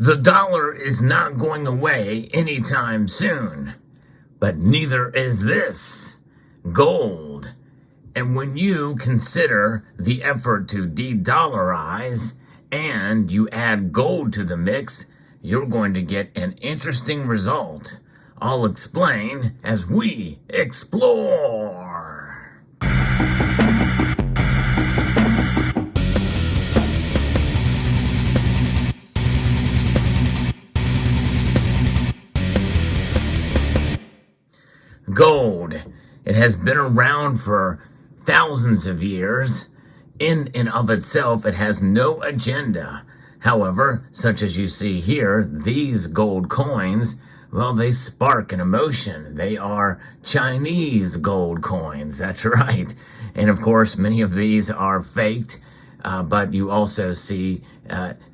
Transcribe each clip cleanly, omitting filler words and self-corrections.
The dollar is not going away anytime soon, but neither is this gold. And when you consider the effort to de-dollarize and you add gold to the mix, you're going to get an interesting result. I'll explain as we explore. Gold. It has been around for thousands of years. In and of itself, it has no agenda. However, such as you see here, these gold coins, well, they spark an emotion. They are Chinese gold coins. That's right. And of course, many of these are faked. But you also see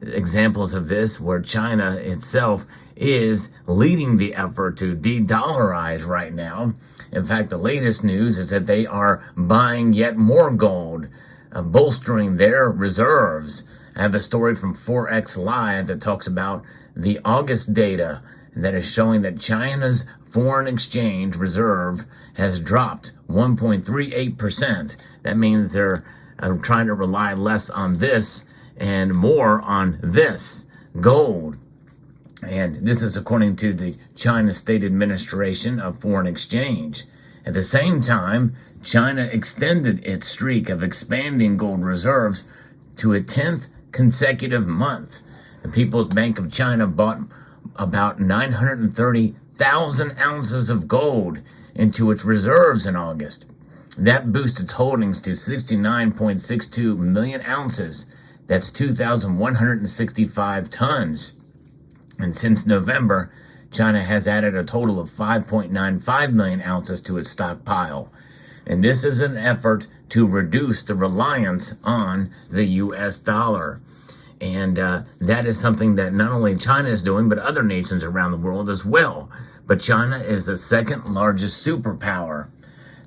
examples of this where China itself is leading the effort to de-dollarize right now. In fact, the latest news is that they are buying yet more gold, bolstering their reserves. I have a story from Forex Live that talks about the August data that is showing that China's foreign exchange reserve has dropped 1.38%. That means they're trying to rely less on this and more on this, gold. And this is according to the China State Administration of Foreign Exchange. At the same time, China extended its streak of expanding gold reserves to a 10th consecutive month. The People's Bank of China bought about 930,000 ounces of gold into its reserves in August. That boosted its holdings to 69.62 million ounces. That's 2,165 tons. And since November, China has added a total of 5.95 million ounces to its stockpile. And this is an effort to reduce the reliance on the US dollar. And that is something that not only China is doing, but other nations around the world as well. But China is the second largest superpower.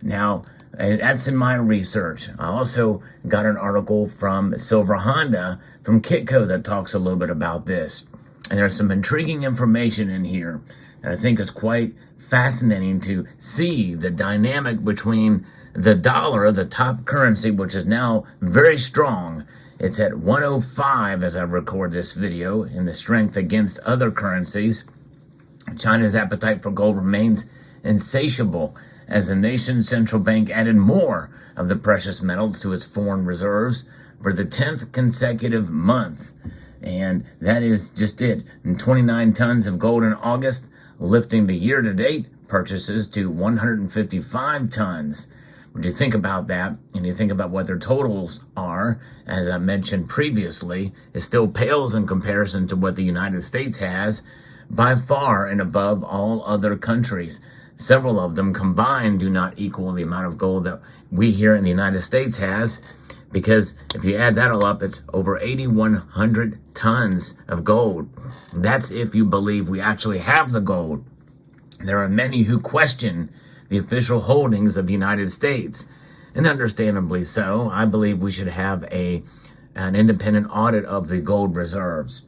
Now, that's in my research. I also got an article from Silver Honda from Kitco that talks a little bit about this. And there's some intriguing information in here that I think is quite fascinating to see the dynamic between the dollar, the top currency, which is now very strong. It's at 105 as I record this video, in the strength against other currencies. China's appetite for gold remains insatiable as the nation's central bank added more of the precious metals to its foreign reserves for the 10th consecutive month. And that is just it. And 29 tons of gold in August, lifting the year-to-date purchases to 155 tons. When you think about that, and you think about what their totals are, as I mentioned previously, it still pales in comparison to what the United States has, by far and above all other countries. Several of them combined do not equal the amount of gold that we here in the United States has, because if you add that all up, it's over 8,100 tons of gold. That's if you believe we actually have the gold. There are many who question the official holdings of the United States, and understandably so. I believe we should have an independent audit of the gold reserves.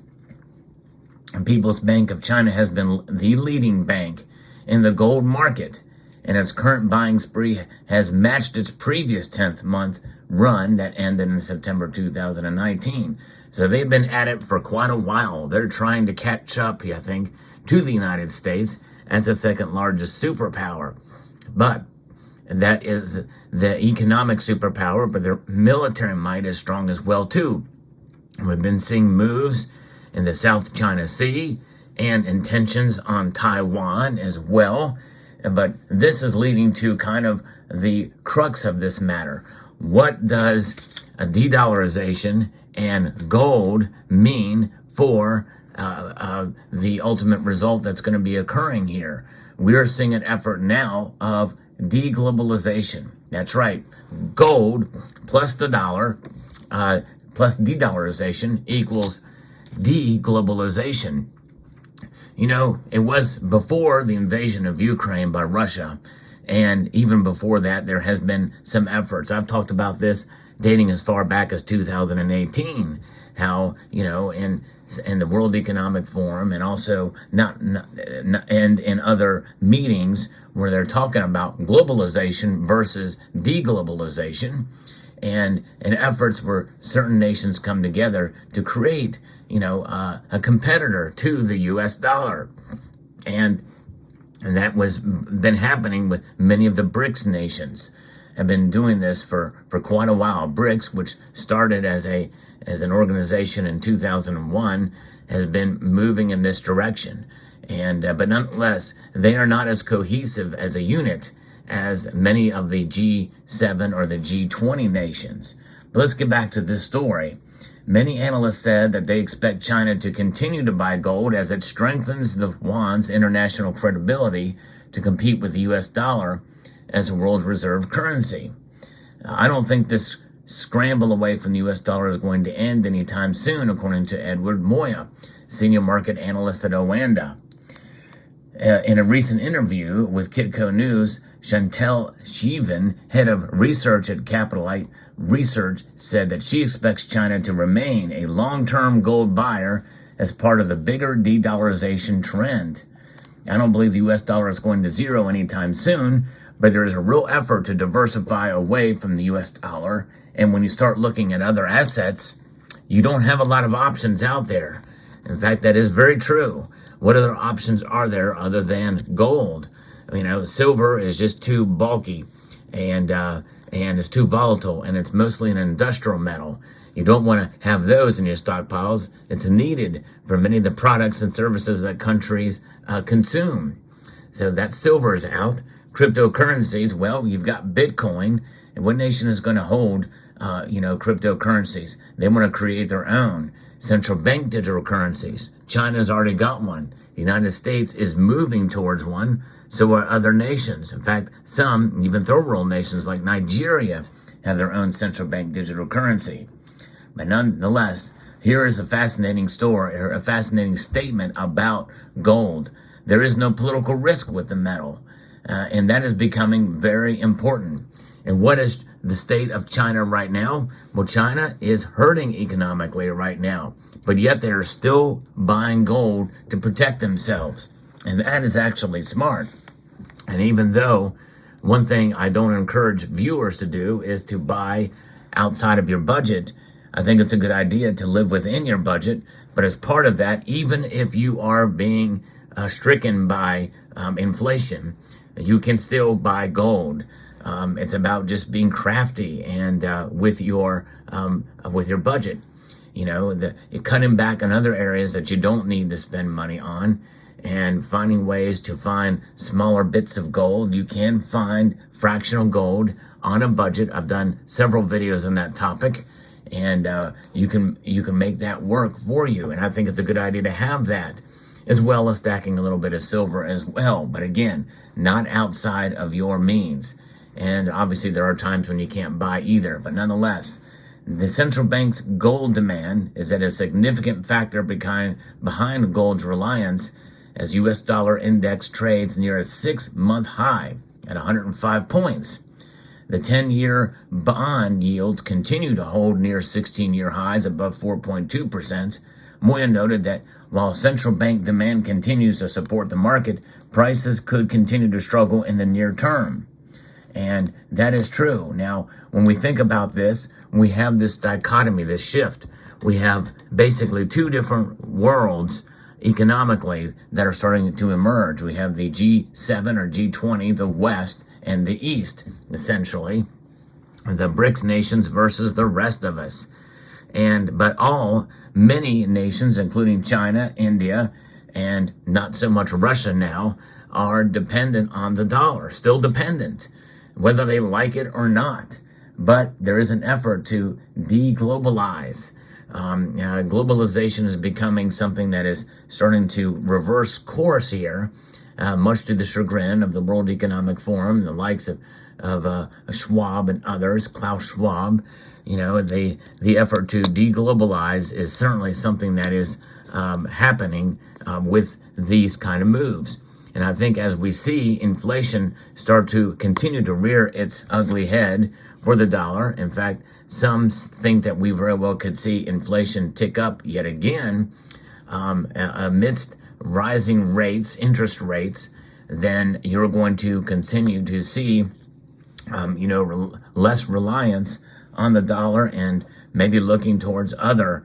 The People's Bank of China has been the leading bank in the gold market, and its current buying spree has matched its previous 10th month run that ended in September 2019. So they've been at it for quite a while. They're trying to catch up, I think, to the United States as the second largest superpower. But that is the economic superpower, but their military might is strong as well too. We've been seeing moves in the South China Sea and intentions on Taiwan as well. But this is leading to kind of the crux of this matter. What does a de-dollarization and gold mean for the ultimate result that's going to be occurring here? We're seeing an effort now of de-globalization. That's right. Gold plus the dollar plus de-dollarization equals de-globalization. You know, it was before the invasion of Ukraine by Russia, and even before that, there has been some efforts. I've talked about this dating as far back as 2018, how, you know, in and the World Economic Forum, and also and in other meetings where they're talking about globalization versus de-globalization, and in efforts where certain nations come together to create, a competitor to the U.S. dollar, and that was been happening with many of the BRICS nations. Have been doing this for quite a while. BRICS, which started as an organization in 2001, has been moving in this direction. And but nonetheless, they are not as cohesive as a unit as many of the G7 or the G20 nations. But let's get back to this story. Many analysts said that they expect China to continue to buy gold as it strengthens the yuan's international credibility to compete with the U.S. dollar as a world reserve currency. I don't think this scramble away from the U.S. dollar is going to end anytime soon, according to Edward Moya, senior market analyst at Oanda. In a recent interview with Kitco News, Chantel Sheevan, head of research at Capitalite Research, said that she expects China to remain a long-term gold buyer as part of the bigger de-dollarization trend. I don't believe the U.S. dollar is going to zero anytime soon, but there is a real effort to diversify away from the U.S. dollar. And when you start looking at other assets, you don't have a lot of options out there. In fact, that is very true. What other options are there other than gold? Silver is just too bulky and it's too volatile, and it's mostly an industrial metal. You don't want to have those in your stockpiles. It's needed for many of the products and services that countries consume. So that silver is out. Cryptocurrencies, well, you've got Bitcoin, and what nation is going to hold, cryptocurrencies? They want to create their own central bank digital currencies. China's already got one. The United States is moving towards one. So are other nations. In fact, some, even third world nations like Nigeria, have their own central bank digital currency. But nonetheless, here is a fascinating story, or a fascinating statement about gold. There is no political risk with the metal. And that is becoming very important. And what is the state of China right now? Well, China is hurting economically right now, but yet they are still buying gold to protect themselves. And that is actually smart. And even though one thing I don't encourage viewers to do is to buy outside of your budget, I think it's a good idea to live within your budget. But as part of that, even if you are being stricken by inflation, you can still buy gold. It's about just being crafty and with your budget. Cutting back on other areas that you don't need to spend money on, and finding ways to find smaller bits of gold. You can find fractional gold on a budget. I've done several videos on that topic, and you can make that work for you. And I think it's a good idea to have that, as well as stacking a little bit of silver as well. But again, not outside of your means. And obviously there are times when you can't buy either. But nonetheless, the central bank's gold demand is at a significant factor behind gold's reliance, as U.S. dollar index trades near a 6-month high at 105 points. The 10-year bond yields continue to hold near 16-year highs above 4.2%. Moya noted that while central bank demand continues to support the market, prices could continue to struggle in the near term. And that is true. Now, when we think about this, we have this dichotomy, this shift. We have basically two different worlds economically that are starting to emerge. We have the G7 or G20, the West, and the East, essentially. The BRICS nations versus the rest of us. But many nations, including China, India, and not so much Russia now, are dependent on the dollar, still dependent, whether they like it or not. But there is an effort to de-globalize. Globalization is becoming something that is starting to reverse course here, much to the chagrin of the World Economic Forum, the likes of Schwab and others, Klaus Schwab. The effort to de-globalize is certainly something that is happening with these kind of moves. And I think as we see inflation start to continue to rear its ugly head for the dollar, in fact, some think that we very well could see inflation tick up yet again. amidst rising rates, interest rates, then you're going to continue to see, less reliance on the dollar and maybe looking towards other,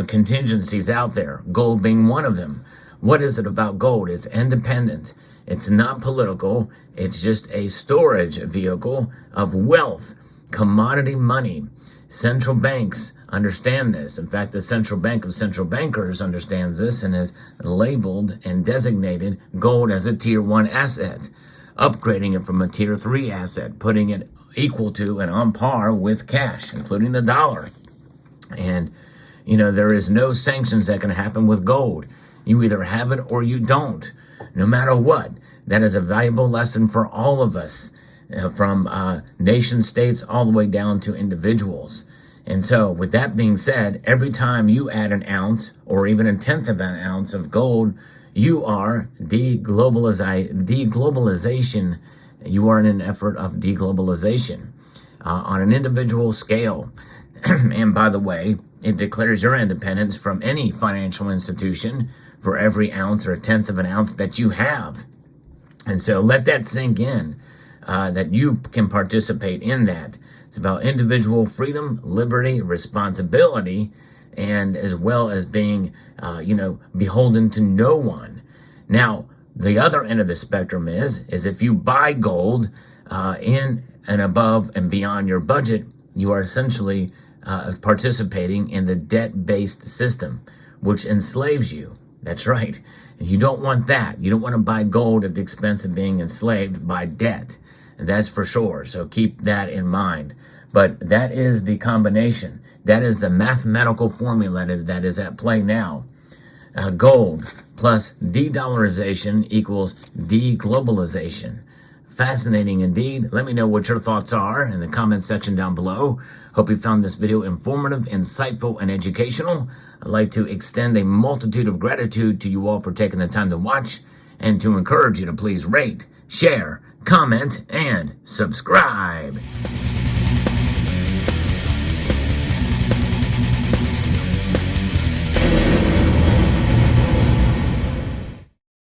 contingencies out there, gold being one of them. What is it about gold? It's independent. It's not political. It's just a storage vehicle of wealth, commodity money. Central banks understand this. In fact, the Central Bank of Central Bankers understands this and has labeled and designated gold as a tier 1 asset, upgrading it from a tier 3 asset, putting it equal to and on par with cash, including the dollar. And, there is no sanctions that can happen with gold. You either have it or you don't, no matter what. That is a valuable lesson for all of us, from nation states all the way down to individuals. And so, with that being said, every time you add an ounce or even a tenth of an ounce of gold, you are de-globalization. You are in an effort of de-globalization on an individual scale. And by the way, it declares your independence from any financial institution for every ounce or a tenth of an ounce that you have. And so let that sink in, that you can participate in that. It's about individual freedom, liberty, responsibility, and as well as being, beholden to no one. Now, the other end of the spectrum is if you buy gold in and above and beyond your budget, you are essentially participating in the debt-based system, which enslaves you. That's right. You don't want that. You don't want to buy gold at the expense of being enslaved by debt. And that's for sure. So keep that in mind. But that is the combination. That is the mathematical formula that is at play now. Gold plus de-dollarization equals de-globalization. Fascinating indeed. Let me know what your thoughts are in the comment section down below. Hope you found this video informative, insightful, and educational. I'd like to extend a multitude of gratitude to you all for taking the time to watch and to encourage you to please rate, share, comment, and subscribe.